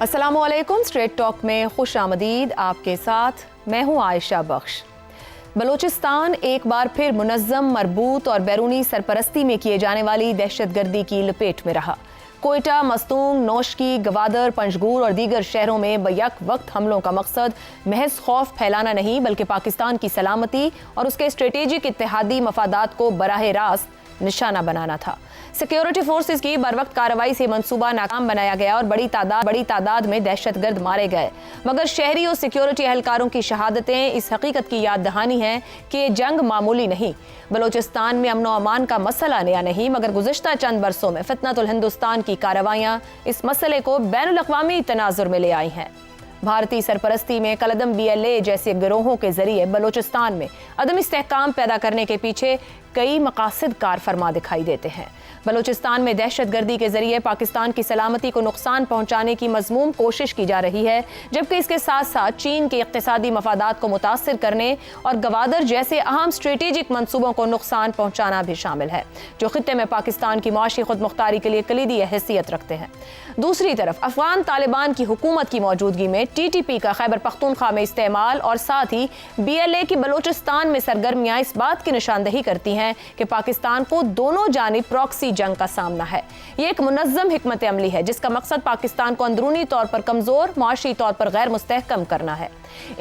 अस्सलामुअलैकुम। Straight talk में खुश आमदीद। आपके साथ मैं हूँ आयशा बख्श। बलूचिस्तान एक बार फिर मुनज़्ज़म, मरबूत और बैरूनी सरपरस्ती में किए जाने वाली दहशतगर्दी की लपेट में रहा। कोयटा, मस्तूंग, नौशकी, गवादर, पंजगूर और दीगर शहरों में बैक वक्त हमलों का मकसद महज खौफ फैलाना नहीं बल्कि पाकिस्तान की सलामती और उसके स्ट्रेटेजिक इत्तेहादी मफादात को बराह रास्त निशाना बनाना था। सिक्योरिटी फोर्सेस की बरवक्त कार्रवाई से मंसूबा नाकाम बनाया गया और बड़ी तादाद में दहशतगर्द मारे गए। मगर शहरी और सिक्योरिटी एहलकारों की शहादतें इस हकीकत की याद दहानी है कि ये जंग मामूली नहीं। बलूचिस्तान में अमन और अमान का मसला नया नहीं, मगर गुज़िश्ता चंद बरसों में फितनतुल हिंदुस्तान की कार्रवाइयाँ इस मसले को बैनुल अक़वामी तनाजुर में ले आई हैं। भारतीय सरपरस्ती में कलदम BLA जैसे गिरोहों के जरिए बलूचिस्तान में अदम इस्तेहकाम पैदा करने के पीछे कई मकासद कार फरमा दिखाई देते हैं। बलूचिस्तान में दहशतगर्दी के जरिए पाकिस्तान की सलामती को नुकसान पहुंचाने की मज़मूम कोशिश की जा रही है, जबकि इसके साथ साथ चीन के इक़्तिसादी मफादात को मुतासिर करने और गवादर जैसे अहम स्ट्रेटेजिक मंसूबों को नुकसान पहुंचाना भी शामिल है, जो खित्ते में पाकिस्तान की मुआशी खुद मुख्तारी के लिए कलीदी हैसियत रखते हैं। दूसरी तरफ अफगान तालिबान की हुकूमत की मौजूदगी में TTP का खैबर पख्तूनख्वा में इस्तेमाल और साथ ही BLA की बलूचिस्तान में सरगर्मियां इस बात की निशानदही करती हैं कि पाकिस्तान को दोनों जानिब प्रॉक्सी जंग का सामना है। ये एक मुनज़्ज़म हिकमत अमली है जिसका मकसद पाकिस्तान को अंदरूनी तौर पर कमजोर, मुआशी तौर पर गैर मुस्तहकम करना है।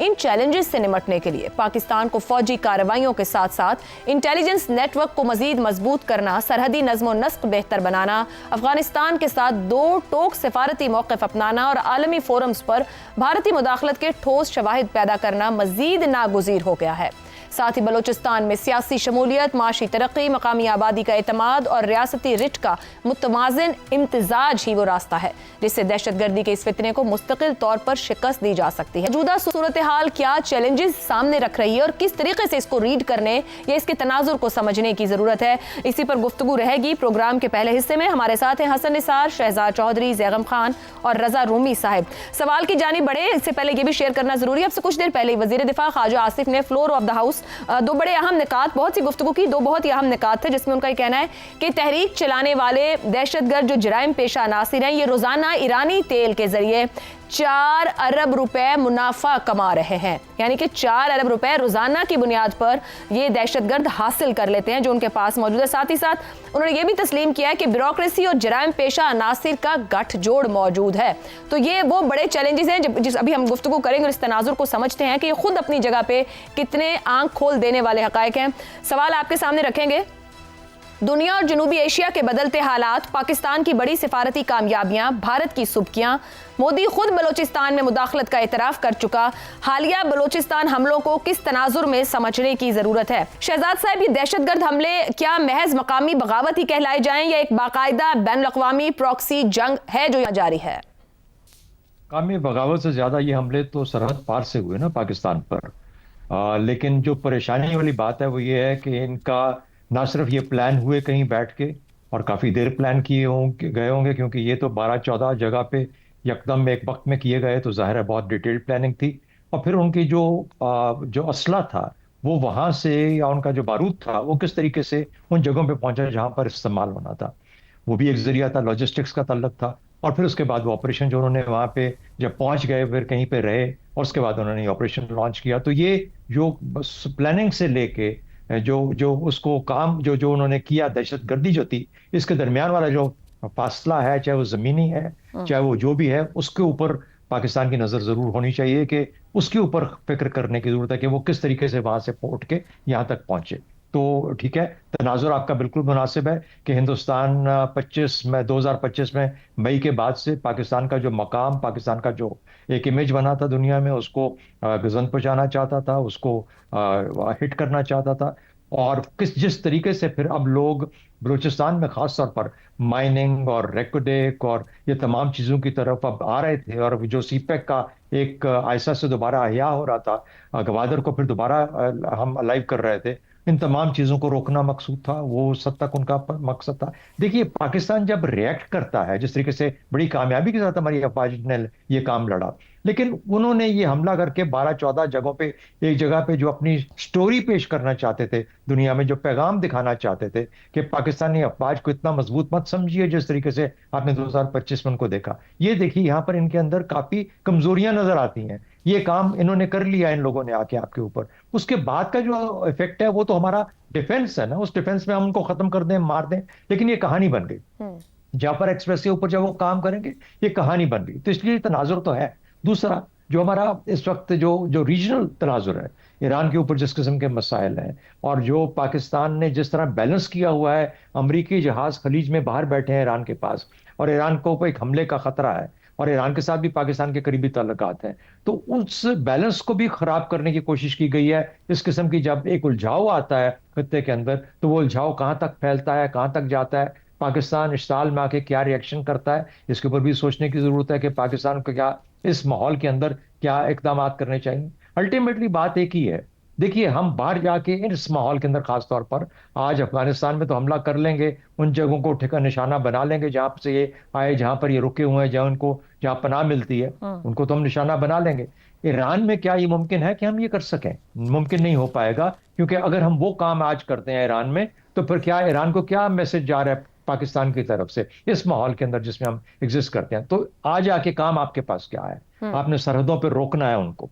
इन चैलेंजेस से निपटने के लिए पाकिस्तान को फौजी कार्रवाइयों के साथ साथ इंटेलिजेंस नेटवर्क को मजीद मजबूत करना, सरहदी नज़्म व नस्क बेहतर बनाना, अफगानिस्तान के साथ दो टोक सिफारती मौक़िफ़ अपनाना और आलमी फोरम्स पर भारतीय मुदाखलत के ठोस शवाहिद पैदा करना मजीद नागुज़ीर हो गया है। साथ ही बलूचिस्तान में सियासी शमूलियत, माशी तरक्की, मकामी आबादी का एतमाद और रियासती रिट का मुतमाज़िन इम्तिजाज ही वो रास्ता है जिससे दहशतगर्दी के इस फितने को मुस्तकिल तौर पर शिकस्त दी जा सकती है। मौजूदा सूरत हाल क्या चैलेंजेस सामने रख रही है और किस तरीके से इसको रीड करने या इसके तनाजुर को समझने की ज़रूरत है, इसी पर गुफ्तगू रहेगी। प्रोग्राम के पहले हिस्से में हमारे साथ हैं हसन निसार, शहजाद चौधरी, जैगम खान और रजा रूमी साहब। सवाल की जानिब बढ़े इससे पहले ये भी शेयर करना जरूरी है, अब से कुछ देर पहले वज़ीर दिफा ख्वाजा आसिफ ने फ्लोर ऑफ द हाउस दो बड़े अहम निकात, बहुत सी गुफ्तगू की, दो बहुत ही अहम निकात थे जिसमें उनका कहना है कि तहरीक चलाने वाले दहशतगर्द जो जराइम पेशा अनासिर हैं, ये रोजाना ईरानी तेल के जरिए 4 अरब रुपए मुनाफा कमा रहे हैं। यानी कि 4 अरब रुपए रोजाना की बुनियाद पर ये दहशतगर्द हासिल कर लेते हैं जो उनके पास मौजूद है। साथ ही साथ उन्होंने ये भी तस्लीम किया है कि ब्यूरोक्रेसी और जराइम पेशा अनासिर का गठजोड़ मौजूद है। तो ये वो बड़े चैलेंजेस हैं जिस अभी हम गुफ्तगू करेंगे और इस तनाजुर को समझते हैं कि ये खुद अपनी जगह पे कितने आंख खोल देने वाले हकायक हैं। सवाल आपके सामने रखेंगे। दुनिया और जनूबी एशिया के बदलते हालात, पाकिस्तान की बड़ी सिफारती कामयाबियां, भारत की सुबकियां, मोदी खुद बलूचिस्तान में मुदाखलत का एतराफ कर चुका, हालिया बलूचिस्तान हमलों को किस तनाजुर में समझने की जरूरत है। शहजाद साहब, ये दहशतगर्द हमले क्या महज मकामी बगावत ही कहलाए जाएं या एक बाकायदा बैनुल अक़वामी प्रॉक्सी जंग है जो यहाँ जारी है? मकामी बगावत से ज्यादा ये हमले तो सरहद पार से हुए ना पाकिस्तान पर। लेकिन जो परेशानी वाली बात है वो ये है कि इनका ना सिर्फ ये प्लान हुए कहीं बैठ के और काफ़ी देर प्लान गए होंगे, क्योंकि ये तो 12-14 जगह पे यकदम एक वक्त में किए गए, तो जाहिर है बहुत डिटेल्ड प्लानिंग थी। और फिर उनकी जो असला था वो वहाँ से, या उनका जो बारूद था वो किस तरीके से उन जगहों पे पहुंचा जहाँ पर इस्तेमाल होना था, वो भी एक जरिया था, लॉजिस्टिक्स का ताल्लुक था। और फिर उसके बाद वो ऑपरेशन जो उन्होंने वहाँ पे जब पहुंच गए फिर कहीं पे रहे और उसके बाद उन्होंने ऑपरेशन लॉन्च किया। तो ये जो प्लानिंग से लेके जो जो उसको काम जो जो उन्होंने किया, दहशतगर्दी जो थी, इसके दरमियान वाला जो फासला है, चाहे वो जमीनी है चाहे वो जो भी है, उसके ऊपर पाकिस्तान की नजर जरूर होनी चाहिए कि उसके ऊपर फिक्र करने की जरूरत है कि वो किस तरीके से वहां से उठ के यहाँ तक पहुंचे। तो ठीक है, तनाजुर आपका बिल्कुल मुनासिब है कि हिंदुस्तान 2025 में मई के बाद से पाकिस्तान का जो मकाम, पाकिस्तान का जो एक इमेज बना था दुनिया में, उसको गजन पहुंचाना चाहता था, उसको हिट करना चाहता था। और जिस तरीके से फिर अब लोग बलूचिस्तान में खास तौर पर माइनिंग और रेकोडेक और ये तमाम चीज़ों की तरफ अब आ रहे थे, और जो सीपेक का एक आयसा से दोबारा अहिया हो रहा था, गवादर को फिर दोबारा हम अलाइव कर रहे थे, इन तमाम चीज़ों को रोकना मकसूद था, वो उस हद तक उनका मकसद था। देखिए, पाकिस्तान जब रिएक्ट करता है जिस तरीके से, बड़ी कामयाबी के साथ हमारी अफवाज ने ये काम लड़ा, लेकिन उन्होंने ये हमला करके 12-14 जगहों पे, एक जगह पे जो अपनी स्टोरी पेश करना चाहते थे, दुनिया में जो पैगाम दिखाना चाहते थे कि पाकिस्तानी अफवाज को इतना मजबूत मत समझिए जिस तरीके से आपने 2025 में उनको देखा। ये देखिए यहाँ पर इनके अंदर काफी कमजोरियां नजर आती हैं। ये काम इन्होंने कर लिया, इन लोगों ने आके आपके ऊपर। उसके बाद का जो इफेक्ट है वो तो हमारा डिफेंस है ना, उस डिफेंस में हम उनको खत्म कर दें, मार दें, लेकिन ये कहानी बन गई। जाफर एक्सप्रेस के ऊपर जब वो काम करेंगे, ये कहानी बन गई। तो इसलिए तनाजुर तो है। दूसरा जो हमारा इस वक्त जो जो रीजनल तनाजुर है, ईरान के ऊपर जिस किस्म के मसाइल हैं, और जो पाकिस्तान ने जिस तरह बैलेंस किया हुआ है, अमरीकी जहाज खलीज में बाहर बैठे हैं ईरान के पास, और ईरान को एक हमले का खतरा है, और ईरान के साथ भी पाकिस्तान के करीबी ताल्लुकात हैं, तो उस बैलेंस को भी खराब करने की कोशिश की गई है। इस किस्म की जब एक उलझाव आता है खत्ते के अंदर, तो वो उलझाव कहाँ तक फैलता है, कहाँ तक जाता है, पाकिस्तान इस साल में आके क्या रिएक्शन करता है, इसके ऊपर भी सोचने की जरूरत है कि पाकिस्तान को क्या इस माहौल के अंदर क्या इकदाम करने चाहिए। अल्टीमेटली बात एक ही है। देखिए, हम बाहर जाके इस माहौल के अंदर, खास तौर पर आज अफगानिस्तान में तो हमला कर लेंगे, उन जगहों को ठिकाना निशाना बना लेंगे जहां से ये आए, जहां पर ये रुके हुए हैं, जहां उनको जहां पनाह मिलती है, उनको तो हम निशाना बना लेंगे। ईरान में क्या ये मुमकिन है कि हम ये कर सकें? मुमकिन नहीं हो पाएगा, क्योंकि अगर हम वो काम आज करते हैं ईरान में, तो फिर क्या ईरान को क्या मैसेज जा रहा है पाकिस्तान की तरफ से इस माहौल के अंदर जिसमें हम एग्जिस्ट करते हैं? तो आज आके काम आपके पास क्या है? आपने सरहदों पर रोकना है उनको,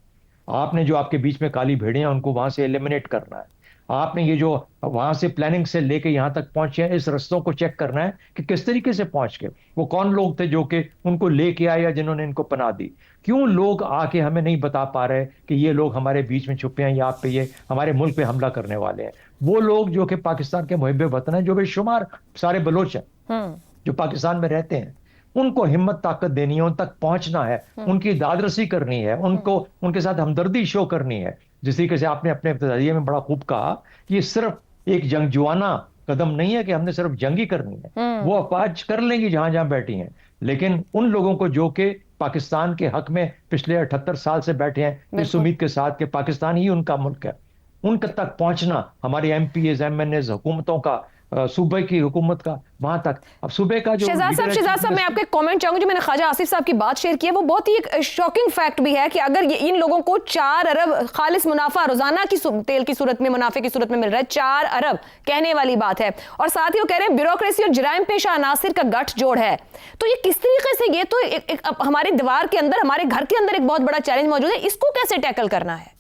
आपने जो आपके बीच में काली भेड़ें हैं उनको वहां से एलिमिनेट करना है, आपने ये जो वहां से प्लानिंग से लेके यहां तक पहुंचे हैं, इस रस्तों को चेक करना है कि किस तरीके से पहुंच गए, वो कौन लोग थे जो कि उनको लेके आए या जिन्होंने इनको पनाह दी। क्यों लोग आके हमें नहीं बता पा रहे कि ये लोग हमारे बीच में छुपे हैं, या पे ये हमारे मुल्क पे हमला करने वाले हैं? वो लोग जो कि पाकिस्तान के मुहिब वतन हैं, जो बेशुमार सारे बलोच हैं जो पाकिस्तान में रहते हैं, उनको हिम्मत ताकत देनी है, उन तक पहुंचना है, उनकी दादरसी करनी है, उनको उनके साथ हमदर्दी शो करनी है। जिस तरीके से आपने अपने इब्तिदाइये में बड़ा खूब कहा, ये सिर्फ एक जंगजुआना कदम नहीं है कि हमने सिर्फ जंग ही करनी है, वो अफवाज कर लेंगी जहां जहां बैठी हैं, लेकिन उन लोगों को जो कि पाकिस्तान के हक में पिछले 78 साल से बैठे हैं इस उम्मीद के साथ कि पाकिस्तान ही उनका मुल्क है, उन तक पहुंचना हमारी एमपीएज, एमएनएज, हुकूमतों का, सूबे की हुकूमत का, वहां तक। अब सूबे का जो शहजाद साहब मैं आपके कमेंट चाहूंगी। जो मैंने ख्वाजा आसिफ साहब की बात शेयर की है, वो बहुत ही एक शॉकिंग फैक्ट भी है कि अगर ये इन लोगों को 4 अरब खालिस मुनाफा रोजाना की तेल की सूरत में, मुनाफे की सूरत में मिल रहा है, 4 अरब कहने वाली बात है, और साथ ही वो कह रहे हैं ब्यूरोक्रेसी और जराइम पेशा अनासिर का गठजोड़ है। तो ये किस तरीके से, ये तो एक हमारी दीवार के अंदर, हमारे घर के अंदर एक बहुत बड़ा चैलेंज मौजूद है, इसको कैसे टैकल करना है?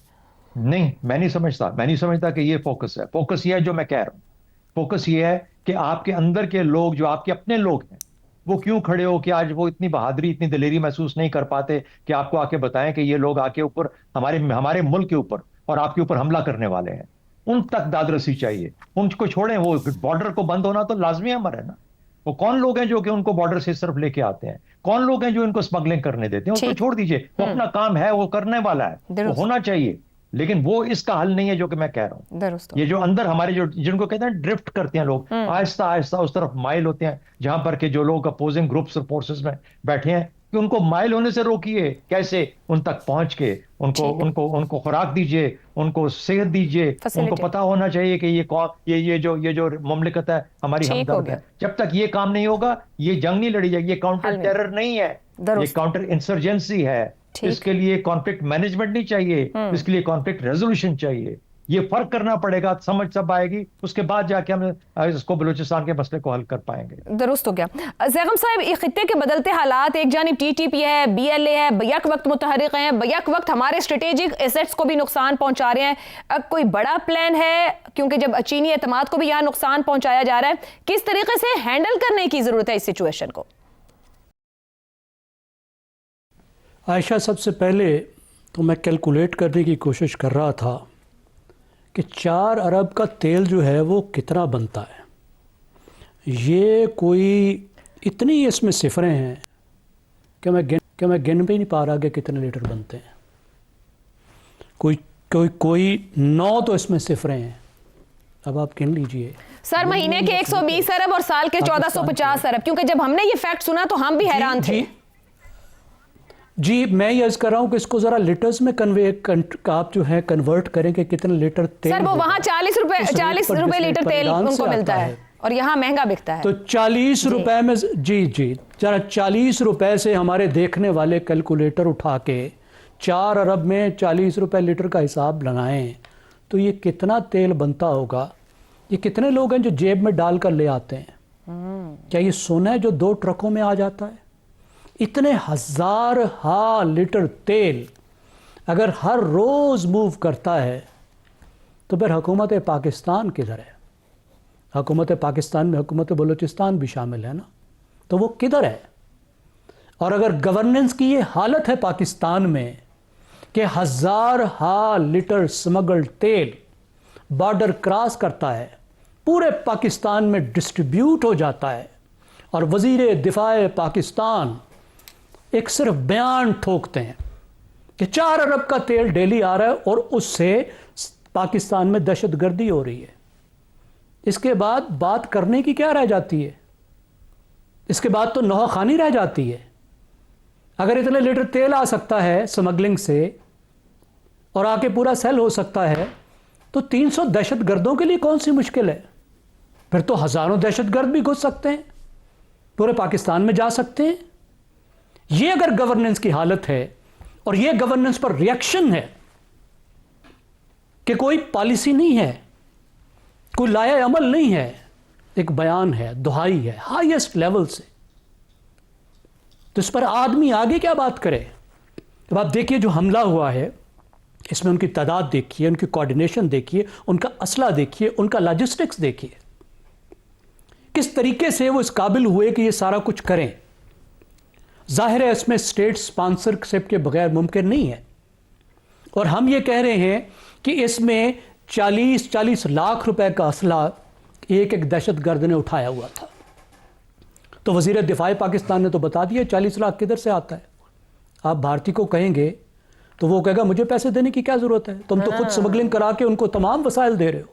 नहीं, मैं नहीं समझता कि ये फोकस है। फोकस ये है जो मैं कह रहा हूं, फोकस ये है कि आपके अंदर के लोग, जो आपके अपने लोग हैं, वो क्यों खड़े हो कि आज वो इतनी बहादुरी, इतनी दिलेरी महसूस नहीं कर पाते कि आपको आके बताएं कि ये लोग आके ऊपर हमारे मुल्क के ऊपर और आपके ऊपर हमला करने वाले हैं। उन तक दादरसी चाहिए, उनको छोड़ें। वो बॉर्डर को बंद होना तो लाजमी अमर है ना। वो कौन लोग हैं जो कि उनको बॉर्डर से सिर्फ लेके आते हैं? कौन लोग हैं जो इनको स्मगलिंग करने देते हैं? उनको छोड़ दीजिए, वो अपना काम है, वो करने वाला है, वो होना चाहिए, लेकिन वो इसका हल नहीं है जो कि मैं कह रहा हूं। ये जो अंदर हमारे जो, जिनको कहते हैं ड्रिफ्ट करते हैं लोग, आहिस्ता आहिस्ता उस तरफ माइल होते हैं, जहां पर के जो लोग अपोजिंग ग्रुप्स और फोर्सेस में बैठे हैं, कि उनको माइल होने से रोकिए। कैसे? उन तक पहुंच के उनको खुराक दीजिए, उनको सेहत दीजिए, उनको पता होना चाहिए कि ये कौन, ये जो ममलिकत है हमारी हमदर्द है। जब तक ये काम नहीं होगा, ये जंग नहीं लड़ी जाएगी। ये काउंटर टेरर नहीं है, ये काउंटर इंसर्जेंसी है। इसके लिए कॉन्फ्लिक्ट मैनेजमेंट नहीं चाहिए, इसके लिए कॉन्फ्लिक्ट रेजोल्यूशन चाहिए। ये फर्क करना पड़ेगा, समझ सब आएगी, उसके बाद जाके हम इसको बलूचिस्तान के मसले को हल कर पाएंगे। दुरुस्त हो गया। ज़ैगम साहब, ये खित्ते के बदलते हालात, एक जानिब टीटीपी है, बीएलए है, यक वक्त मुतहरिक हैं, यक वक्त हमारे स्ट्रेटेजिक एसेट्स को भी नुकसान पहुंचा रहे हैं। अब कोई बड़ा प्लान है? क्योंकि जब चीनी एतमाद को भी यहाँ नुकसान पहुंचाया जा रहा है, किस तरीके से हैंडल करने की जरूरत है इस सिचुएशन को? आयशा, सबसे पहले तो मैं कैलकुलेट करने की कोशिश कर रहा था कि 4 अरब का तेल जो है वो कितना बनता है। ये कोई इतनी इसमें सिफरें हैं कि मैं गिन भी नहीं पा रहा कि कितने लीटर बनते हैं। कोई 9 तो इसमें सिफरें हैं। अब आप गिन लीजिए सर, महीने के 120 अरब और साल के 1450 अरब। क्योंकि जब हमने ये फैक्ट सुना तो हम भी हैरान थे। जी, मैं ये कर रहा हूँ कि इसको जरा लीटर्स में आप जो है कन्वर्ट करें कि कितने लीटर तेल। सर, वो वहाँ 40 रुपए लीटर तेल उनको मिलता है। और यहाँ महंगा बिकता है। तो 40 रुपए में, जी जी, जरा 40 रुपए से हमारे देखने वाले कैलकुलेटर उठा के 4 अरब में 40 रुपए लीटर का हिसाब लगाएं तो ये कितना तेल बनता होगा। ये कितने लोग हैं जो जेब में डालकर ले आते हैं? क्या ये सोना है जो 2 ट्रकों में आ जाता है? इतने हजार लीटर तेल अगर हर रोज मूव करता है तो फिर हुकूमत पाकिस्तान किधर है? हुकूमत पाकिस्तान में हुकूमत बलूचिस्तान भी शामिल है ना, तो वो किधर है? और अगर गवर्नेंस की ये हालत है पाकिस्तान में कि हजार लीटर स्मगल्ड तेल बॉर्डर क्रॉस करता है, पूरे पाकिस्तान में डिस्ट्रीब्यूट हो जाता है, और वज़ीर दिफा पाकिस्तान एक सिर्फ बयान ठोकते हैं कि 4 अरब का तेल डेली आ रहा है और उससे पाकिस्तान में दहशतगर्दी हो रही है। इसके बाद बात करने की क्या रह जाती है? इसके बाद तो नौखानी रह जाती है। अगर इतने लीटर तेल आ सकता है स्मगलिंग से और आके पूरा सेल हो सकता है, तो 300 दहशतगर्दों के लिए कौन सी मुश्किल है? फिर तो हजारों दहशतगर्द भी घुस सकते हैं, पूरे पाकिस्तान में जा सकते हैं। ये अगर गवर्नेंस की हालत है और ये गवर्नेंस पर रिएक्शन है कि कोई पॉलिसी नहीं है, कोई लाया अमल नहीं है, एक बयान है, दुहाई है हाईएस्ट लेवल से, तो इस पर आदमी आगे क्या बात करे? अब आप देखिए जो हमला हुआ है इसमें उनकी तादाद देखिए, उनकी कोऑर्डिनेशन देखिए, उनका असला देखिए, उनका लॉजिस्टिक्स देखिए, किस तरीके से वो इस काबिल हुए कि ये सारा कुछ करें। जाहिर है इसमें स्टेट स्पॉन्सरशिप के बगैर मुमकिन नहीं है, और हम ये कह रहे हैं कि इसमें 40-40 लाख रुपए का असला एक दहशतगर्द ने उठाया हुआ था। तो वज़ीर दिफा पाकिस्तान ने तो बता दिया 40 लाख किधर से आता है। आप भारतीय को कहेंगे तो वो कहेगा मुझे पैसे देने की क्या ज़रूरत है, तुम तो खुद स्मगलिंग करा के उनको तमाम वसाइल दे रहे हो।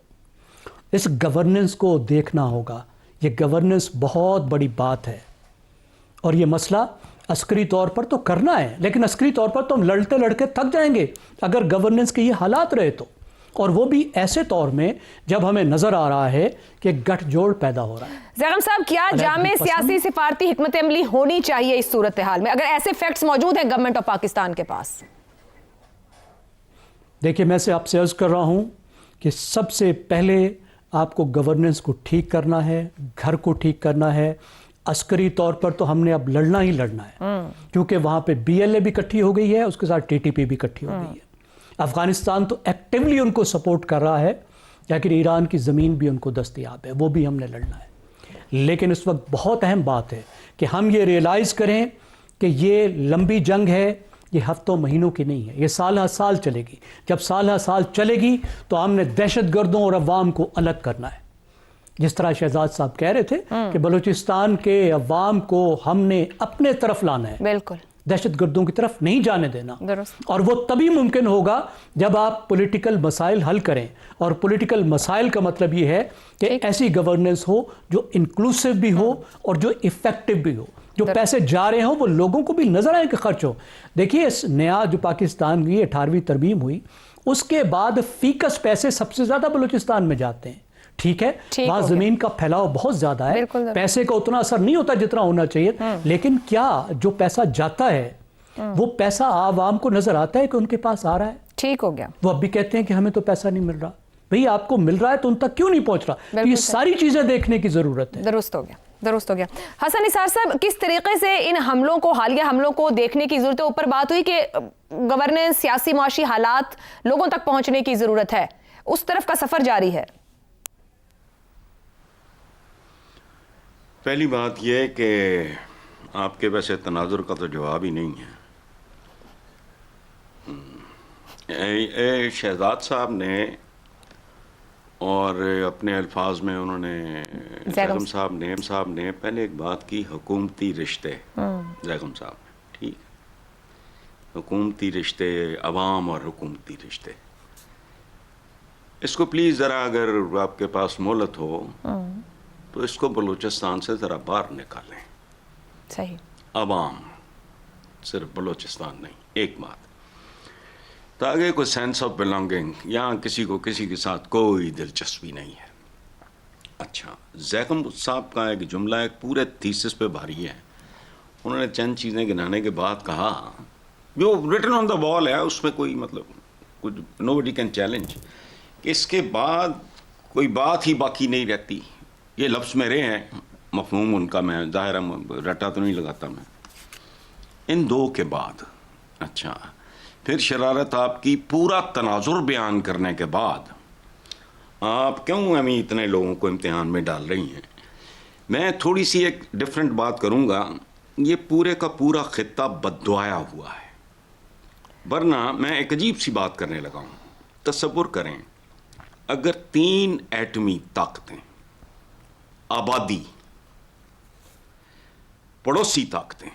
इस गवर्नेंस को देखना होगा, ये गवर्नेंस बहुत बड़ी बात है, और ये मसला अस्करी तौर पर तो करना है, लेकिन अस्करी तौर पर तो हम लड़ते लड़के थक जाएंगे अगर गवर्नेंस के ये हालात रहे तो, और वो भी ऐसे तौर में जब हमें नजर आ रहा है कि गठजोड़ पैदा हो रहा है। ज़ैगम साहब, क्या जामे सियासी सिफारती हिकमत अमली होनी चाहिए इस सूरत हाल में, अगर ऐसे फैक्ट्स मौजूद हैं गवर्नमेंट ऑफ पाकिस्तान के पास? देखिए, मैं से आपसे अर्ज कर रहा हूं कि सबसे पहले आपको गवर्नेंस को ठीक करना है, घर को ठीक करना है। अस्करी तौर पर तो हमने अब लड़ना ही लड़ना है, क्योंकि वहां पे BLA भी इकट्ठी हो गई है, उसके साथ TTP भी इकट्ठी हो गई है। अफगानिस्तान तो एक्टिवली उनको सपोर्ट कर रहा है, लेकिन ईरान की ज़मीन भी उनको दस्तयाब है, वो भी हमने लड़ना है। लेकिन इस वक्त बहुत अहम बात है कि हम ये रियलाइज़ करें कि ये लंबी जंग है, ये हफ्तों महीनों की नहीं है, ये साल हर साल चलेगी। जब साल हर साल चलेगी तो हमने दहशतगर्दों और अवाम को अलग करना है। जिस तरह शहजाद साहब कह रहे थे कि बलूचिस्तान के अवाम को हमने अपने तरफ लाना है, बिल्कुल दहशतगर्दों की तरफ नहीं जाने देना। और वो तभी मुमकिन होगा जब आप पॉलिटिकल मसाइल हल करें, और पॉलिटिकल मसाइल का मतलब ये है कि ऐसी गवर्नेंस हो जो इंक्लूसिव भी हो और जो इफेक्टिव भी हो, जो पैसे जा रहे हो वो लोगों को भी नजर आए कि खर्च हो। देखिए, इस नया जो पाकिस्तान की 18वीं तरमीम हुई, उसके बाद फीकस पैसे सबसे ज्यादा बलूचिस्तान में जाते हैं। ठीक है, वहां जमीन का फैलाव बहुत ज्यादा है, पैसे का उतना असर नहीं होता जितना होना चाहिए, लेकिन क्या जो पैसा जाता है वो पैसा आवाम को नजर आता है कि उनके पास आ रहा है? ठीक हो गया। वो अब भी कहते हैं कि हमें तो पैसा नहीं मिल रहा। भाई, आपको मिल रहा है तो उन तक क्यों नहीं पहुंच रहा? तो ये सारी चीजें देखने की जरूरत है। दुरुस्त हो गया, दुरुस्त हो गया। हसन निसार साहब, किस तरीके से इन हमलों को, हालिया हमलों को देखने की जरूरत है? ऊपर बात हुई कि गवर्नेंस, सियासी मुआशी हालात लोगों तक पहुंचने की जरूरत है, उस तरफ का सफर जारी है। पहली बात यह है कि आपके वैसे तनाजुर का तो जवाब ही नहीं है। शहजाद साहब ने और अपने अल्फाज में उन्होंने, ज़ैगम साहब ने पहले एक बात की, हुकूमती रिश्ते। ज़ैगम साहब, ठीक, हुकूमती रिश्ते, अवाम और हुकूमती रिश्ते, इसको प्लीज़ ज़रा अगर आपके पास मोहलत हो तो इसको बलूचिस्तान से ज़रा बाहर निकालें। सही, अवाम, सिर्फ बलूचिस्तान नहीं, एक बात, ताकि कोई सेंस ऑफ बिलोंगिंग, यहाँ किसी को किसी के साथ कोई दिलचस्पी नहीं है, अच्छा, जैकम साहब का एक जुमला एक पूरे थीसिस पे भारी है। उन्होंने चंद चीज़ें गिनाने के बाद कहा, जो रिटन ऑन द वॉल है, उसमें कोई मतलब कुछ नोबडी कैन चैलेंज, कि इसके बाद कोई बात ही बाकी नहीं रहती। ये लफ्ज़ मेरे हैं, मफहूम उनका मैं ज़ाहिर रटा तो नहीं लगाता मैं। इन दो के बाद अच्छा, फिर शरारत आपकी पूरा तनाजुर बयान करने के बाद आप क्यों हमें इतने लोगों को इम्तिहान में डाल रही हैं। मैं थोड़ी सी एक डिफरेंट बात करूंगा। ये पूरे का पूरा खित्ता बद्दुआया हुआ है, वरना मैं एक अजीब सी बात करने लगा हूँ। तसव्वुर करें, अगर 3 एटमी ताकतें, आबादी, पड़ोसी ताकतें,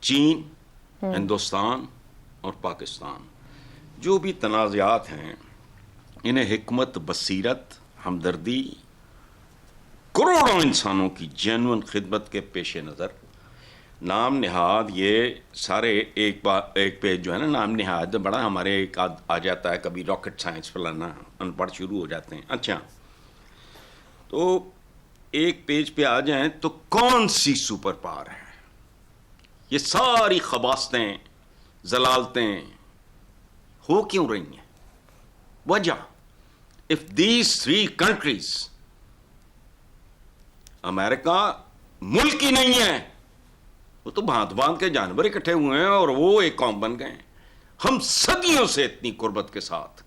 चीन, हिंदुस्तान और पाकिस्तान, जो भी तनाज़ात हैं, इन्हें हिकमत, बसीरत, हमदर्दी, करोड़ों इंसानों की जेन्युइन खिदमत के पेश नज़र नाम निहाद, ये सारे एक पेज जो है ना, नाम निहाद बड़ा हमारे एक आ जाता है, कभी रॉकेट साइंस फलाना, अनपढ़ शुरू हो जाते हैं। अच्छा, तो एक पेज पे आ जाएं तो कौन सी सुपर पावर है? ये सारी खबासतें, जलालतें हो क्यों रही हैं? वजह, इफ दीज 3 कंट्रीज, अमेरिका मुल्क ही नहीं है, वो तो भांत भांत के जानवर इकट्ठे हुए हैं और वो एक कौम बन गए। हम सदियों से इतनी कुर्बत के साथ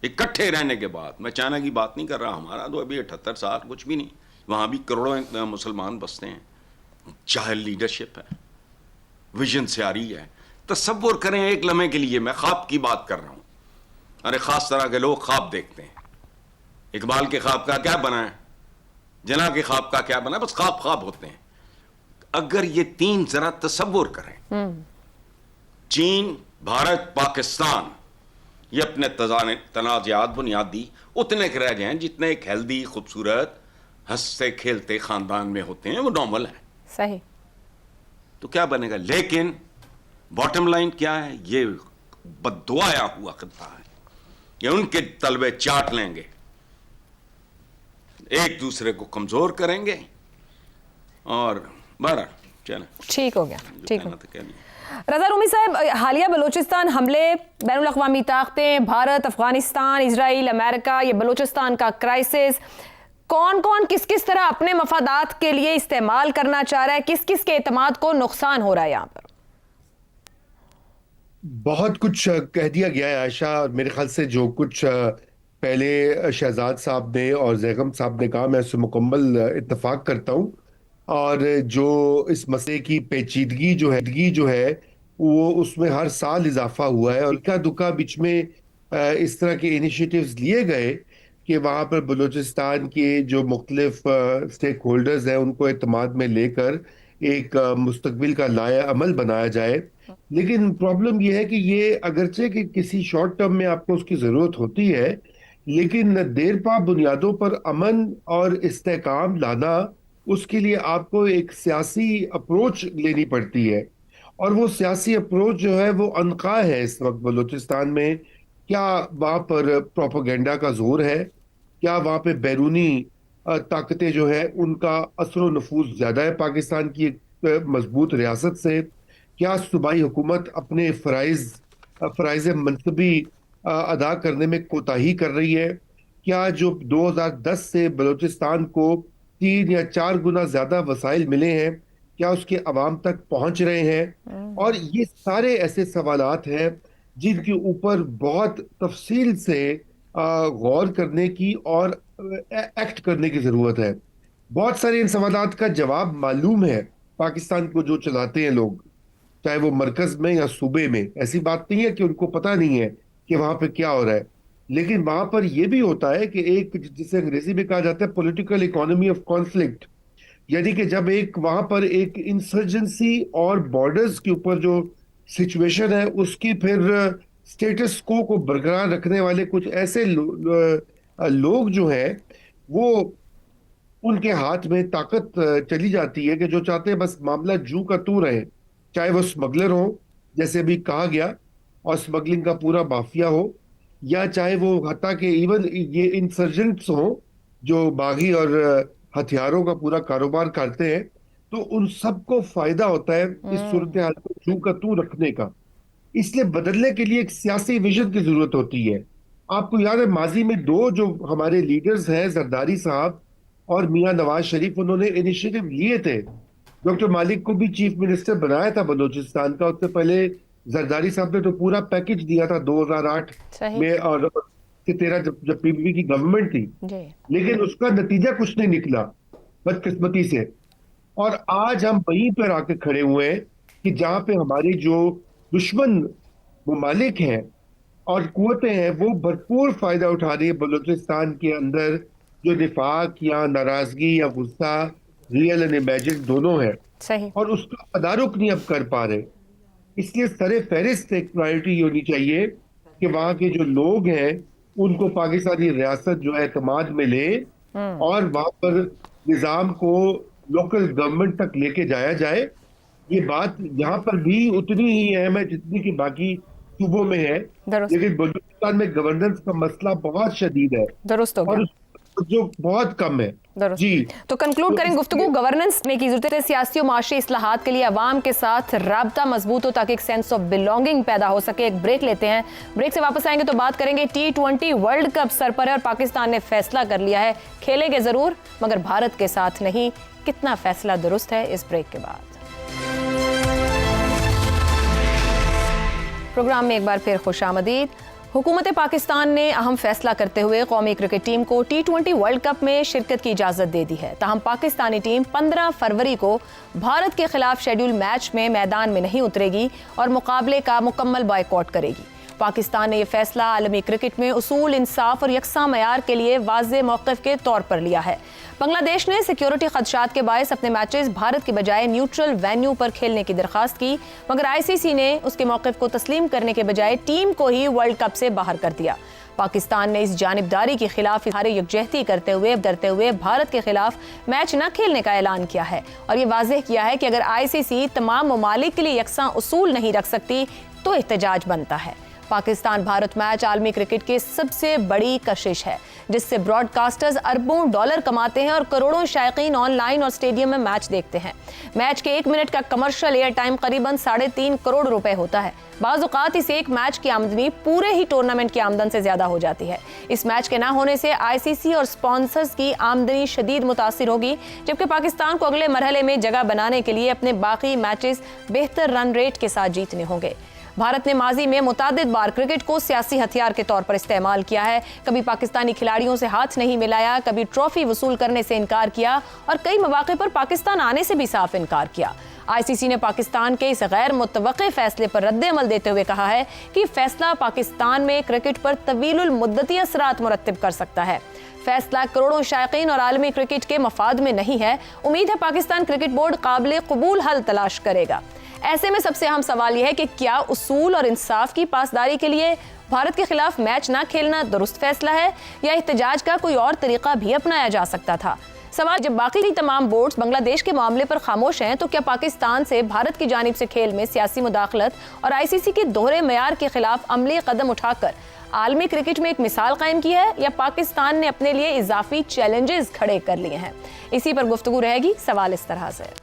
इकट्ठे रहने के बाद, मैं चाइना की बात नहीं कर रहा, हमारा तो अभी 78 साल कुछ भी नहीं, वहां भी करोड़ों मुसलमान बसते हैं, चाहे लीडरशिप है, विजन से आ रही है। तसव्वुर करें एक लम्हे के लिए, मैं ख्वाब की बात कर रहा हूं। अरे खास तरह के लोग ख्वाब देखते हैं। इकबाल के ख्वाब का क्या बना है, जना के ख्वाब का क्या बना है, बस ख्वाब ख्वाब होते हैं। अगर ये 3 जरा तसव्वुर करें, चीन, भारत, पाकिस्तान, ये अपने तनाज़ात बुनियादी उतने के रह जाएं जितने एक हेल्दी, खूबसूरत, हंसते खेलते खानदान में होते हैं, वो नॉर्मल है। सही। तो क्या बनेगा? लेकिन बॉटम लाइन क्या है? ये बद्दुआया हुआ खित्ता है, ये उनके तलबे चाट लेंगे, एक दूसरे को कमजोर करेंगे और बहरहाल चलो ठीक हो गया, ठीक हो। तो रज़ा रूमी साहब, हालिया बलूचिस्तान हमले, बैनुल अक़वामी ताकतें, भारत, अफगानिस्तान, इजराइल, अमेरिका, ये बलूचिस्तान का क्राइसिस, कौन कौन किस किस तरह अपने मफादात के लिए इस्तेमाल करना चाह रहा है, किस किस के एतमाद को नुकसान हो रहा है? यहाँ पर बहुत कुछ कह दिया गया है आयशा। मेरे ख्याल से जो कुछ पहले शहजाद साहब ने और जैगम साहब ने कहा, मैं उससे मुकम्मल इत्तेफाक करता हूँ। और जो इस मसले की पेचीदगी जो है वो उसमें हर साल इजाफा हुआ है, और इक्का दुक्का बीच में इस तरह के इनिशिएटिव्स लिए गए कि वहाँ पर बलूचिस्तान के जो मुख्तलिफ स्टेक होल्डर्स हैं उनको एतमाद में लेकर एक मुस्तकबिल का लाया अमल बनाया जाए। लेकिन प्रॉब्लम यह है कि ये अगरचे कि किसी शॉर्ट टर्म में आपको उसकी ज़रूरत होती है, लेकिन देरपा बुनियादों पर अमन और इस्तेहकाम लाना, उसके लिए आपको एक सियासी अप्रोच लेनी पड़ती है। और वो सियासी अप्रोच जो है वो अनका है इस वक्त बलूचिस्तान में। क्या वहाँ पर प्रोपेगेंडा का जोर है? क्या वहाँ पे बैरूनी ताकतें जो है उनका असर व नफूज ज़्यादा है पाकिस्तान की एक मजबूत रियासत से? क्या सूबाई हुकूमत अपने फ़राइज़ मनसबी अदा करने में कोताही कर रही है? क्या जो 2010 से बलूचिस्तान को 3 या 4 गुना ज़्यादा वसाइल मिले हैं, क्या उसके अवाम तक पहुंच रहे हैं? और ये सारे ऐसे सवालात हैं जिनके ऊपर बहुत तफसील से गौर करने की और एक्ट करने की ज़रूरत है। बहुत सारे इन सवालात का जवाब मालूम है पाकिस्तान को जो चलाते हैं लोग, चाहे वो मरकज में या सूबे में। ऐसी बात नहीं है कि उनको पता नहीं है कि वहां पे क्या हो रहा है, लेकिन वहां पर यह भी होता है कि एक, जिसे अंग्रेजी में कहा जाता है पॉलिटिकल इकोनॉमी ऑफ कॉन्फ्लिक्ट, यानी कि जब एक वहां पर एक इंसर्जेंसी और बॉर्डर्स के ऊपर जो सिचुएशन है उसकी फिर स्टेटस को बरकरार रखने वाले कुछ ऐसे लोग जो हैं वो, उनके हाथ में ताकत चली जाती है कि जो चाहते हैं बस मामला जू का तू रहे, चाहे वो स्मगलर हो जैसे अभी कहा गया और स्मगलिंग का पूरा माफिया हो, या चाहे वो हत्ता के इवन ये इंसर्जेंट्स हो जो बागी और हथियारों का पूरा कारोबार करते हैं, तो उन सबको फायदा होता है इस सूरत हाल को जूं का तू रखने का। इसलिए बदलने के लिए एक सियासी विजन की जरूरत होती है। आपको याद है माजी में दो जो हमारे लीडर्स हैं, जरदारी साहब और मियां नवाज शरीफ, उन्होंने इनिशिएटिव लिए थे। डॉक्टर मालिक को भी चीफ मिनिस्टर बनाया था बलूचिस्तान का, उससे पहले जरदारी साहब ने तो पूरा पैकेज दिया था 2008 सही में, और 13 जब पीपीपी की गवर्नमेंट थी। जी। लेकिन उसका नतीजा कुछ नहीं निकला, बदकिस्मती से। और आज हम वहीं पर आके खड़े हुए हैं कि जहां पे हमारे जो दुश्मन ममालिक हैं और कुव्वतें हैं, वो भरपूर फायदा उठा रही है बलूचिस्तान के अंदर। जो निफाक या नाराजगी या गुस्सा, रियल एंड इमेजिन दोनों है, सही और उसका तदारुक नहीं अब कर पा रहे। इसलिए सरे फहरिस्त एक प्रायोरिटी होनी चाहिए कि वहां के जो लोग हैं उनको पाकिस्तानी रियासत जो है एतमाद में ले, और वहां पर निजाम को लोकल गवर्नमेंट तक लेके जाया जाए। ये बात यहाँ पर भी उतनी ही अहम है जितनी कि बाकी सूबों में है। दुरुस्त लेकिन बलूचिस्तान में गवर्नेंस का मसला बहुत शदीद है, दुरुस्त हो और गया। जो बहुत कम है। दुरुस्त। जी, तो कंक्लूड तो करें गुफ्तगू, गवर्नेंस में की जरूरत है, सियासी और माशी इस्लाहात के लिए अवाम के साथ राब्ता मजबूत हो ताकि एक सेंस ऑफ बिलोंगिंग पैदा हो सके। एक ब्रेक लेते हैं, ब्रेक से वापस आएंगे तो बात करेंगे T20 वर्ल्ड कप सर पर है और पाकिस्तान ने फैसला कर लिया है, खेलेंगे जरूर मगर भारत के साथ नहीं। कितना फैसला दुरुस्त है, इस ब्रेक के बाद। प्रोग्राम में एक बार फिर खुशामदीद। हुकूमत पाकिस्तान ने अहम फैसला करते हुए कौमी क्रिकेट टीम को T20 वर्ल्ड कप में शिरकत की इजाज़त दे दी है। ताहम पाकिस्तानी टीम 15 फरवरी को भारत के खिलाफ शेड्यूल मैच में मैदान में नहीं उतरेगी और मुकाबले का मुकम्मल बॉयकॉट करेगी। पाकिस्तान ने यह फैसला आलमी क्रिकेट में उसूल, इंसाफ और यकसा मयार के लिए वाज़े मौक़िफ़ के तौर पर लिया है। बांग्लादेश ने सिक्योरिटी खदशात के बायस अपने मैचेस भारत की बजाय न्यूट्रल वेन्यू पर खेलने की दरख्वास्त की, मगर ICC ने उसके मौक़िफ़ को तस्लीम करने के बजाय टीम को ही वर्ल्ड कप से बाहर कर दिया। पाकिस्तान ने इस जानिबदारी के खिलाफ इज़हार यकजहती करते हुए भारत के खिलाफ मैच न खेलने का ऐलान किया है और ये वाज़ेह किया है कि अगर ICC तमाम ममालिक के लिए यकसा उसूल नहीं रख सकती तो एहतजाज बनता है। पाकिस्तान भारत मैच आलमी क्रिकेट की सबसे बड़ी कशिश है, जिससे ब्रॉडकास्टर्स अरबों डॉलर कमाते हैं और करोड़ों शायकीन ऑनलाइन और स्टेडियम में मैच देखते हैं। मैच के 1 मिनट का कमर्शियल एयर टाइम करीबन 3.5 करोड़ रुपए होता है। बाज़ औक़ात इस एक मैच की आमदनी पूरे ही टूर्नामेंट की आमदन से ज्यादा हो जाती है। इस मैच के ना होने से ICC और स्पॉन्सर्स की आमदनी शदीद मुतासिर होगी, जबकि पाकिस्तान को अगले मरहले में जगह बनाने के लिए अपने बाकी मैचेस बेहतर रन रेट के साथ जीतने होंगे। भारत ने माजी में मुतादिद बार क्रिकेट को सियासी हथियार के तौर पर इस्तेमाल किया है। कभी पाकिस्तानी खिलाड़ियों से हाथ नहीं मिलाया, कभी ट्रॉफी वसूल करने से इनकार किया और कई मौके पर पाकिस्तान आने से भी साफ इनकार किया। ICC ने पाकिस्तान के इस गैर मुतवक्के फैसले पर रद्द-ए-अमल देते हुए कहा है कि फैसला पाकिस्तान में क्रिकेट पर तवीलुल मुद्दती असरात मुरत्तिब कर सकता है। फैसला करोड़ों शायकीन और आलमी क्रिकेट के मफाद में नहीं है। उम्मीद है पाकिस्तान क्रिकेट बोर्ड काबिल कबूल हल तलाश करेगा। ऐसे में सबसे अहम सवाल यह है कि क्या उसूल और इंसाफ की पासदारी के लिए भारत के खिलाफ मैच ना खेलना दुरुस्त फैसला है या एहतजाज का कोई और तरीका भी अपनाया जा सकता था। सवाल, जब बाकी तमाम बोर्ड्स बांग्लादेश के मामले पर खामोश हैं तो क्या पाकिस्तान से भारत की जानिब से खेल में सियासी मुदाखलत और ICC के दोहरे मयार के खिलाफ अमली कदम उठाकर आलमी क्रिकेट में एक मिसाल कायम की है या पाकिस्तान ने अपने लिए इजाफी चैलेंजेस खड़े कर लिए हैं? इसी पर गुफ्तगू रहेगी। सवाल इस तरह से,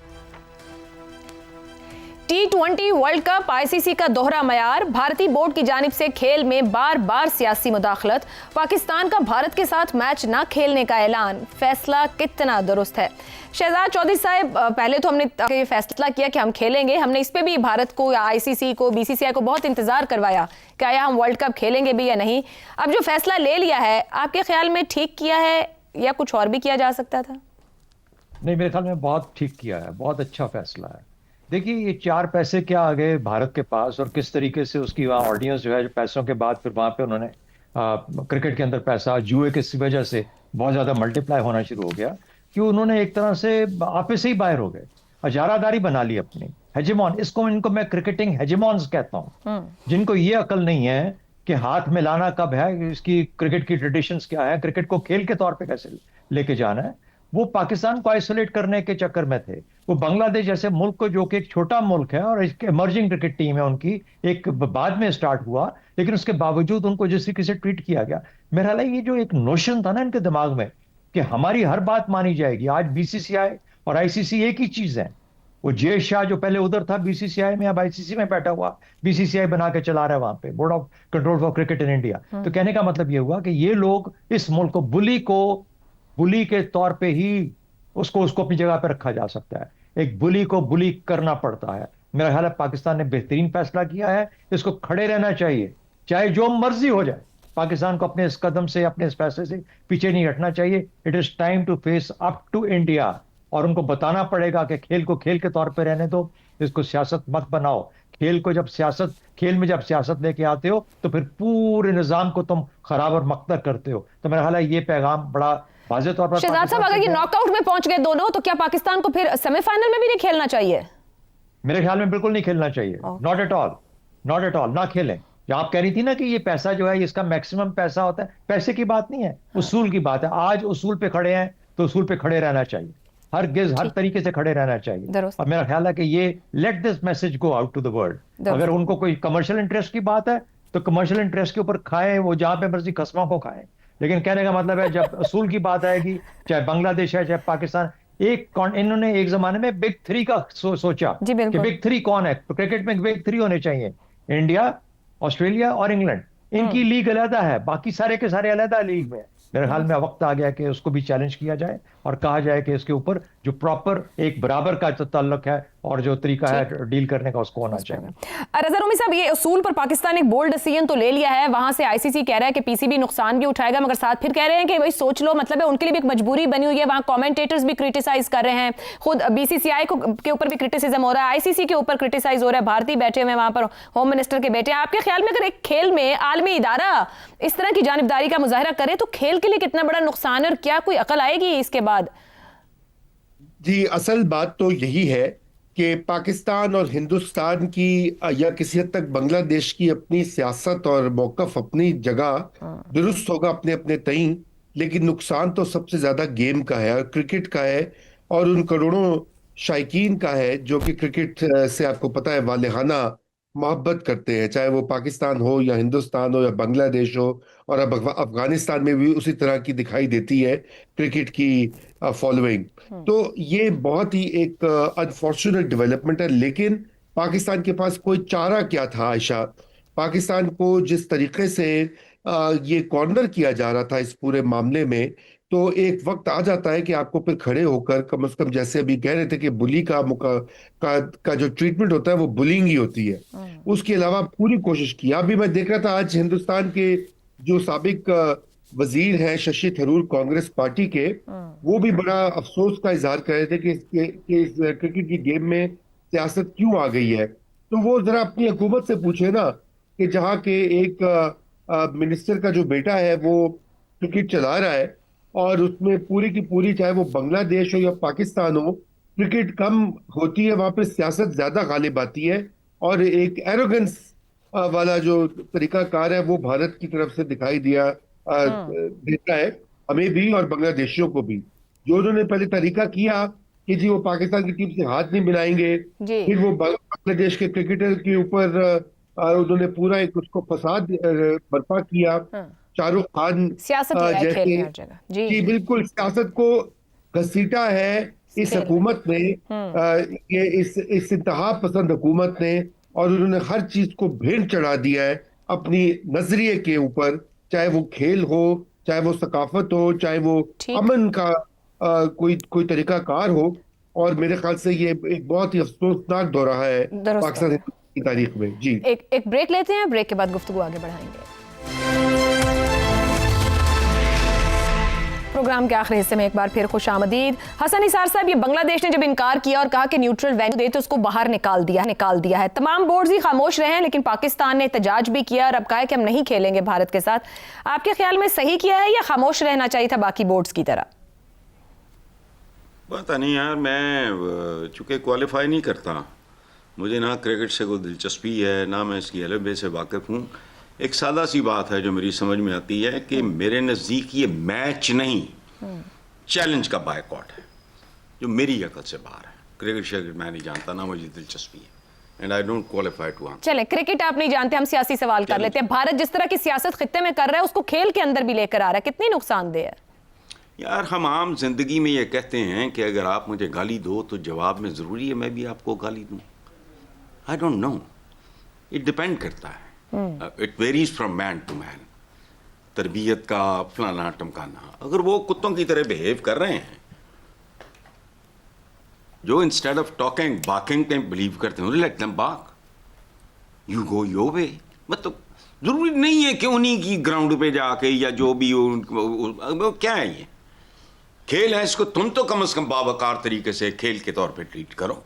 T20 वर्ल्ड कप, ICC का दोहरा मयार, भारतीय बोर्ड की जानिब से खेल में बार बार सियासी मुदाखलत, पाकिस्तान का भारत के साथ मैच ना खेलने का ऐलान, फैसला कितना दुरुस्त है? शहजाद चौधरी साहब, पहले तो हमने फैसला किया कि हम खेलेंगे, हमने इस पे भी भारत को या ICC को, BCCI को बहुत इंतजार करवाया कि आया हम वर्ल्ड कप खेलेंगे भी या नहीं। अब जो फैसला ले लिया है, आपके ख्याल में ठीक किया है या कुछ और भी किया जा सकता था? नहीं, मेरे ख्याल में बहुत ठीक किया है, बहुत अच्छा फैसला है। देखिए, ये 4 पैसे क्या आ गए भारत के पास और किस तरीके से उसकी वहाँ ऑडियंस जो है, जो पैसों के बाद फिर वहाँ पे उन्होंने क्रिकेट के अंदर पैसा जुए की वजह से बहुत ज़्यादा मल्टीप्लाई होना शुरू हो गया कि उन्होंने एक तरह से आपस से ही बाहर हो गए, इजारादारी बना ली अपनी, हेजेमॉन। इनको मैं क्रिकेटिंग हेजेमॉन्स कहता हूँ, जिनको ये अकल नहीं है कि हाथ मिलाना कब है, इसकी क्रिकेट की ट्रेडिशंस क्या है, क्रिकेट को खेल के तौर पे कैसे लेके जाना है। वो पाकिस्तान को आइसोलेट करने के चक्कर में थे। वो बांग्लादेश जैसे मुल्क को, जो कि एक छोटा मुल्क है और एक इमर्जिंग क्रिकेट टीम है उनकी, एक बाद में स्टार्ट हुआ, लेकिन उसके बावजूद उनको जिस तरीके से ट्रीट किया गया, मेरा ख्याल है ये जो एक नोशन था ना इनके दिमाग में कि हमारी हर बात मानी जाएगी। आज बीसीसीआई और आईसीसी एक ही चीज है। वो जय शाह जो पहले उधर था बीसीसीआई में, अब आईसीसी में बैठा हुआ, बीसीसीआई बना के चला रहा है वहां पे, board of control for cricket in India. तो कहने का मतलब ये हुआ कि ये लोग इस मुल्क को बुली के तौर पे ही उसको अपनी जगह पे रखा जा सकता है। एक बुली को बुली करना पड़ता है। मेरा ख्याल है पाकिस्तान ने बेहतरीन फैसला किया है, इसको खड़े रहना चाहिए, चाहे जो मर्जी हो जाए। पाकिस्तान को अपने इस कदम से, अपने इस फैसले से पीछे नहीं हटना चाहिए। It is time to face up to India, और उनको बताना पड़ेगा कि खेल को खेल के तौर पे रहने दो, इसको सियासत मत बनाओ। खेल में जब सियासत लेके आते हो तो फिर पूरे निजाम को तुम खराब और मक्तर करते हो। तो मेरा ख्याल है ये पैगाम बड़ा वाज़ेह तौर पर शहजाद साहब, अगर ये नॉकआउट में पहुंच गए दोनों, तो क्या पाकिस्तान को फिर सेमीफाइनल में भी नहीं खेलना चाहिए? मेरे ख्याल में बिल्कुल नहीं खेलना चाहिए। Not at all, not at all, ना खेलें। जो आप कह रही थी ना कि ये पैसा जो है इसका मैक्सिमम पैसा होता है, पैसे की बात नहीं है, उसूल की बात है। आज उसूल पे खड़े हैं तो उसूल पे खड़े रहना चाहिए, हर तरीके से खड़े रहना चाहिए। और मेरा ख्याल है कि ये let this message go out to the world. अगर उनको कोई कमर्शियल इंटरेस्ट की बात है तो कमर्शियल इंटरेस्ट के ऊपर खाए, वो जहां पे मर्जी खस्मों को खाए, लेकिन कहने का मतलब है जब असूल की बात आएगी, चाहे बांग्लादेश है चाहे पाकिस्तान, इन्होंने एक जमाने में बिग थ्री का सोचा कि बिग थ्री कौन है। क्रिकेट में बिग थ्री होने चाहिए, इंडिया, ऑस्ट्रेलिया और इंग्लैंड। इनकी लीग अलग है, बाकी सारे के सारे अलग लीग में। मेरे ख्याल में वक्त आ गया कि उसको भी चैलेंज किया जाए और कहा जाए कि इसके ऊपर जो प्रॉपर एक बराबर का ताल्लुक है और जो तरीका है डील करने का, उसको होना चाहिए। रज़ा रूमी साहब, ये उसूल पर पाकिस्तान एक बोल्ड डिसीजन तो ले लिया है, वहां से आईसीसी कह रहा है कि पीसीबी नुकसान भी उठाएगा, मगर साथ फिर कह रहे हैं कि भाई सोच लो, मतलब है उनके लिए भी एक मजबूरी बनी हुई है। वहां कमेंटेटर्स भी क्रिटिसाइज कर रहे हैं, खुद बीसीसीआई के ऊपर भी क्रिटिसिज्म हो रहा है, आईसीसी के ऊपर क्रिटिसाइज हो रहा है, भारतीय बैठे हुए वहां पर, होम मिनिस्टर के बेटे। आपके ख्याल में अगर एक खेल में आलमी इदारा इस तरह की जानिबदारी का मुजाहरा करे तो खेल के लिए कितना बड़ा नुकसान है, और क्या कोई अकल आएगी इसके बाद? जी, असल बात तो यही है कि पाकिस्तान और हिंदुस्तान की या किसी हद तक बांग्लादेश की अपनी सियासत और मौकफ अपनी जगह दुरुस्त होगा अपने अपने तई, लेकिन नुकसान तो सबसे ज्यादा गेम का है और क्रिकेट का है, और उन करोड़ों शायकीन का है जो कि क्रिकेट से आपको पता है वालेहाना मोहब्बत करते हैं, चाहे वो पाकिस्तान हो या हिंदुस्तान हो या बांग्लादेश हो। और अब अफगानिस्तान में भी उसी तरह की दिखाई देती है क्रिकेट की फॉलोइंग। तो ये बहुत ही एक अनफॉर्चुनेट डेवलपमेंट है, लेकिन पाकिस्तान के पास कोई चारा क्या था आयशा? पाकिस्तान को जिस तरीके से ये कॉर्नर किया जा रहा था इस पूरे मामले में, तो एक वक्त आ जाता है कि आपको फिर खड़े होकर कम से कम, जैसे अभी कह रहे थे कि बुली का जो ट्रीटमेंट होता है वो बुलिंग ही होती है, उसके अलावा पूरी कोशिश की। अभी मैं देख रहा था आज हिंदुस्तान के जो साबिक वजीर हैं शशि थरूर कांग्रेस पार्टी के, वो भी बड़ा अफसोस का इजहार कर रहे थे कि इस क्रिकेट की गेम में सियासत क्यों आ गई है। तो वो जरा अपनी हुकूमत से पूछे ना कि जहाँ के एक मिनिस्टर का जो बेटा है वो क्रिकेट चला रहा है और उसमें पूरी की पूरी, चाहे वो बांग्लादेश हो या पाकिस्तान हो, क्रिकेट कम होती है, वहां पे सियासत ज्यादा गालिब आती है, और एक एरोगेंस वाला जो तरीकाकार है वो भारत की तरफ से दिखाई देता है हमें भी और बांग्लादेशियों को भी। जो उन्होंने पहले तरीका किया कि जी वो पाकिस्तान की टीम से हाथ नहीं मिलाएंगे, फिर वो बांग्लादेश के क्रिकेटर के ऊपर उन्होंने पूरा एक उसको फसाद बर्पा किया। शाहरुख खान जैसे जी बिल्कुल सियासत को घसीटा है इस हुकूमत ने, ये इस इंतहा पसंद हुकूमत ने, और उन्होंने हर चीज को भेंट चढ़ा दिया है अपनी नजरिए के ऊपर, चाहे वो खेल हो, चाहे वो सकाफत हो, चाहे वो अमन का कोई तरीकाकार हो। और मेरे ख्याल से ये एक बहुत ही अफसोसनाक दौरा है पाकिस्तान की तारीख में। जी एक ब्रेक लेते हैं, ब्रेक के बाद गुफ्तगू आगे बढ़ाएंगे। प्रोग्राम के आखिरी हिस्से में एक बार फिर खुश आमदीद। हसन निसार साहब, ये बांग्लादेश ने जब इनकार किया और कहा कि न्यूट्रल वेन्यू दे तो उसको बाहर निकाल दिया है। तमाम बोर्ड्स ही खामोश रहे हैं, लेकिन पाकिस्तान ने एहतजाज भी किया और अब कहा है कि हम नहीं खेलेंगे भारत के साथ। आपके ख्याल में सही किया है या खामोश रहना चाहिए था बाकी बोर्ड्स की तरह? पता नहीं यार, मैं चूंकि क्वालिफाई नहीं करता, मुझे ना क्रिकेट से कोई दिलचस्पी है, ना मैं इसकी एलबे से वाकिफ हूँ। एक सादा सी बात है जो मेरी समझ में आती है कि मेरे नज़दीक ये मैच नहीं, चैलेंज का बायकॉट है, जो मेरी अकल से बाहर है। क्रिकेट मैं नहीं जानता, ना मुझे दिलचस्पी है, and I don't qualify to answer. चलें, क्रिकेट आप नहीं जानते, हम सियासी सवाल कर लेते हैं। भारत जिस तरह की सियासत खित्ते में कर रहा है उसको खेल के अंदर भी लेकर आ रहा है, कितनी नुकसानदेह है? यार हम आम जिंदगी में ये कहते हैं कि अगर आप मुझे गाली दो तो जवाब में ज़रूरी है मैं भी आपको गाली दूं। I don't know, it depend करता है, it varies from man to man. तरबियत का फलाना टमकाना, अगर वो कुत्तों की तरह बिहेव कर रहे हैं जो इंस्टेड ऑफ टॉकिंग बाकिंग पे बिलीव करते हैं, लेट देम बाक, यू गो योर वे। मतलब जरूरी नहीं है कि उन्हीं की ग्राउंड पे जाके या जो भी वो क्या है, ये खेल है, इसको तुम तो कम से कम बावकार तरीके से खेल के तौर पे ट्रीट करो।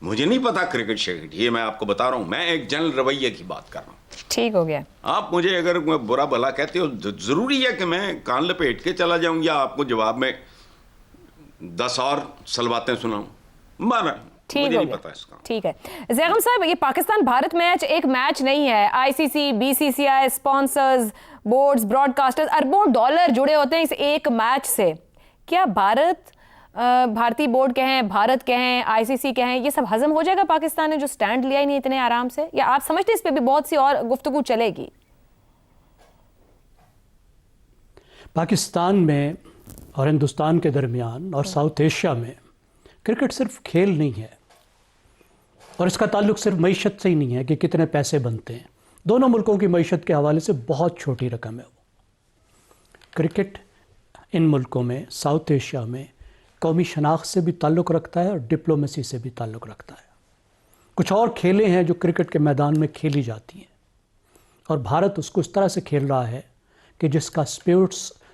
मुझे नहीं पता क्रिकेट शेकेट, ये मैं आपको बता रहा हूं, मैं एक जनरल रवैये की बात कर रहा हूं। ठीक हो गया। आप मुझे अगर बुरा भला कहते हो, जरूरी है कि मैं कान लपेट के चला जाऊं या आपको जवाब में 10 और सलवातें सुनाऊं? माना ठीक हो गया, ठीक है। ज़ैगम साहब, ये पाकिस्तान भारत मैच एक मैच नहीं है। ICC, BCCI, sponsors, boards, broadcasters, अरबों डॉलर जुड़े होते हैं इस एक मैच से। क्या भारतीय बोर्ड कहें, भारत कहें, आईसीसी कहें, ये सब हजम हो जाएगा पाकिस्तान ने जो स्टैंड लिया ही नहीं इतने आराम से? या आप समझते इस पे भी बहुत सी और गुफ्तगू चलेगी? पाकिस्तान में और हिंदुस्तान के दरमियान और साउथ एशिया में क्रिकेट सिर्फ खेल नहीं है, और इसका ताल्लुक सिर्फ मईशत से ही नहीं है कि कितने पैसे बनते हैं। दोनों मुल्कों की मईशत के हवाले से बहुत छोटी रकम है वो। क्रिकेट इन मुल्कों में, साउथ एशिया में, कौमी शनाख्त से भी ताल्लुक़ रखता है और डिप्लोमेसी से भी ताल्लुक़ रखता है। कुछ और खेलें हैं जो क्रिकेट के मैदान में खेली जाती हैं, और भारत उसको इस तरह से खेल रहा है कि जिसका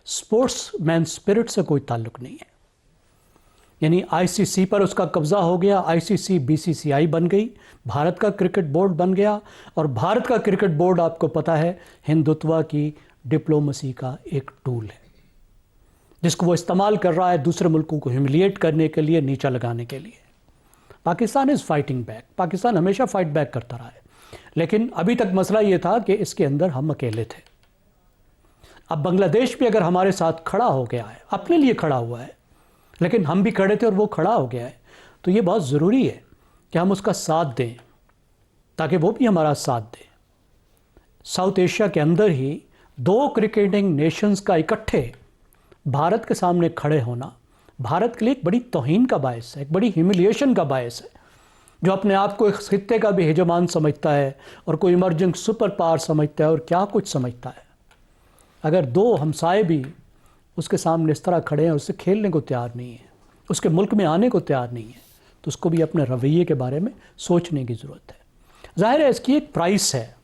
स्पोर्ट्समैन स्पिरिट से कोई ताल्लुक़ नहीं है। यानी आईसीसी पर उसका कब्ज़ा हो गया, आईसीसी बीसीसीआई बन गई, भारत का क्रिकेट बोर्ड बन गया, और भारत का क्रिकेट बोर्ड आपको पता है हिंदुत्व की डिप्लोमेसी का एक टूल है जिसको वो इस्तेमाल कर रहा है दूसरे मुल्कों को ह्यूमिलिएट करने के लिए, नीचा लगाने के लिए। Pakistan is fighting back, Pakistan हमेशा फाइट बैक करता रहा है, लेकिन अभी तक मसला ये था कि इसके अंदर हम अकेले थे। अब बांग्लादेश भी अगर हमारे साथ खड़ा हो गया है, अपने लिए खड़ा हुआ है, लेकिन हम भी खड़े थे और वो खड़ा हो गया है, तो ये बहुत ज़रूरी है कि हम उसका साथ दें ताकि वो भी हमारा साथ दे। साउथ एशिया के अंदर ही 2 क्रिकेटिंग नेशंस का इकट्ठे भारत के सामने खड़े होना भारत के लिए एक बड़ी तौहीन का बायस है, एक बड़ी ह्यूमिलिएशन का बायस है। जो अपने आप को एक खित्ते का भी हेजमान समझता है और कोई इमर्जिंग सुपर पावर समझता है और क्या कुछ समझता है, अगर 2 हमसाए भी उसके सामने इस तरह खड़े हैं, उससे खेलने को तैयार नहीं है, उसके मुल्क में आने को तैयार नहीं है, तो उसको भी अपने रवैये के बारे में सोचने की ज़रूरत है। ज़ाहिर है इसकी एक प्राइस है,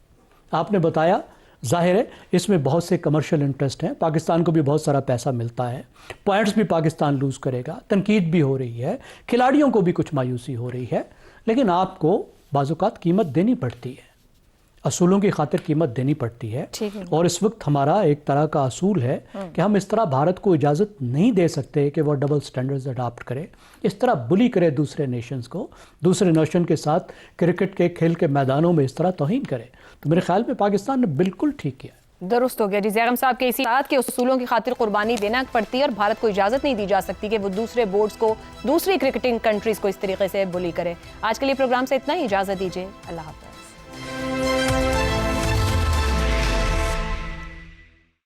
आपने बताया, ज़ाहिर है इसमें बहुत से कमर्शियल इंटरेस्ट हैं, पाकिस्तान को भी बहुत सारा पैसा मिलता है, पॉइंट्स भी पाकिस्तान लूज़ करेगा, तनकीद भी हो रही है, खिलाड़ियों को भी कुछ मायूसी हो रही है, लेकिन आपको बाज़-औक़ात कीमत देनी पड़ती है, असूलों की खातिर कीमत देनी पड़ती है। और इस वक्त हमारा एक तरह का असूल है कि हम इस तरह भारत को इजाज़त नहीं दे सकते कि वह डबल स्टैंडर्ड्स अडॉप्ट करे, इस तरह बुली करे दूसरे नेशंस को, दूसरे नेशन के साथ क्रिकेट के खेल के मैदानों में इस तरह तौहीन करे। तो मेरे ख्याल में पाकिस्तान ने बिल्कुल ठीक किया। दुरुस्त हो गया जी। ज़ैगम साहब के इसी बात के उसूलों की खातिर कुर्बानी देना पड़ती है और भारत को इजाज़त नहीं दी जा सकती कि वो दूसरे बोर्ड्स को, दूसरी क्रिकेटिंग कंट्रीज़ को इस तरीके से बुली करे। आज के लिए प्रोग्राम से इतना ही, इजाज़त दीजिए, अल्लाह हाफ़िज़।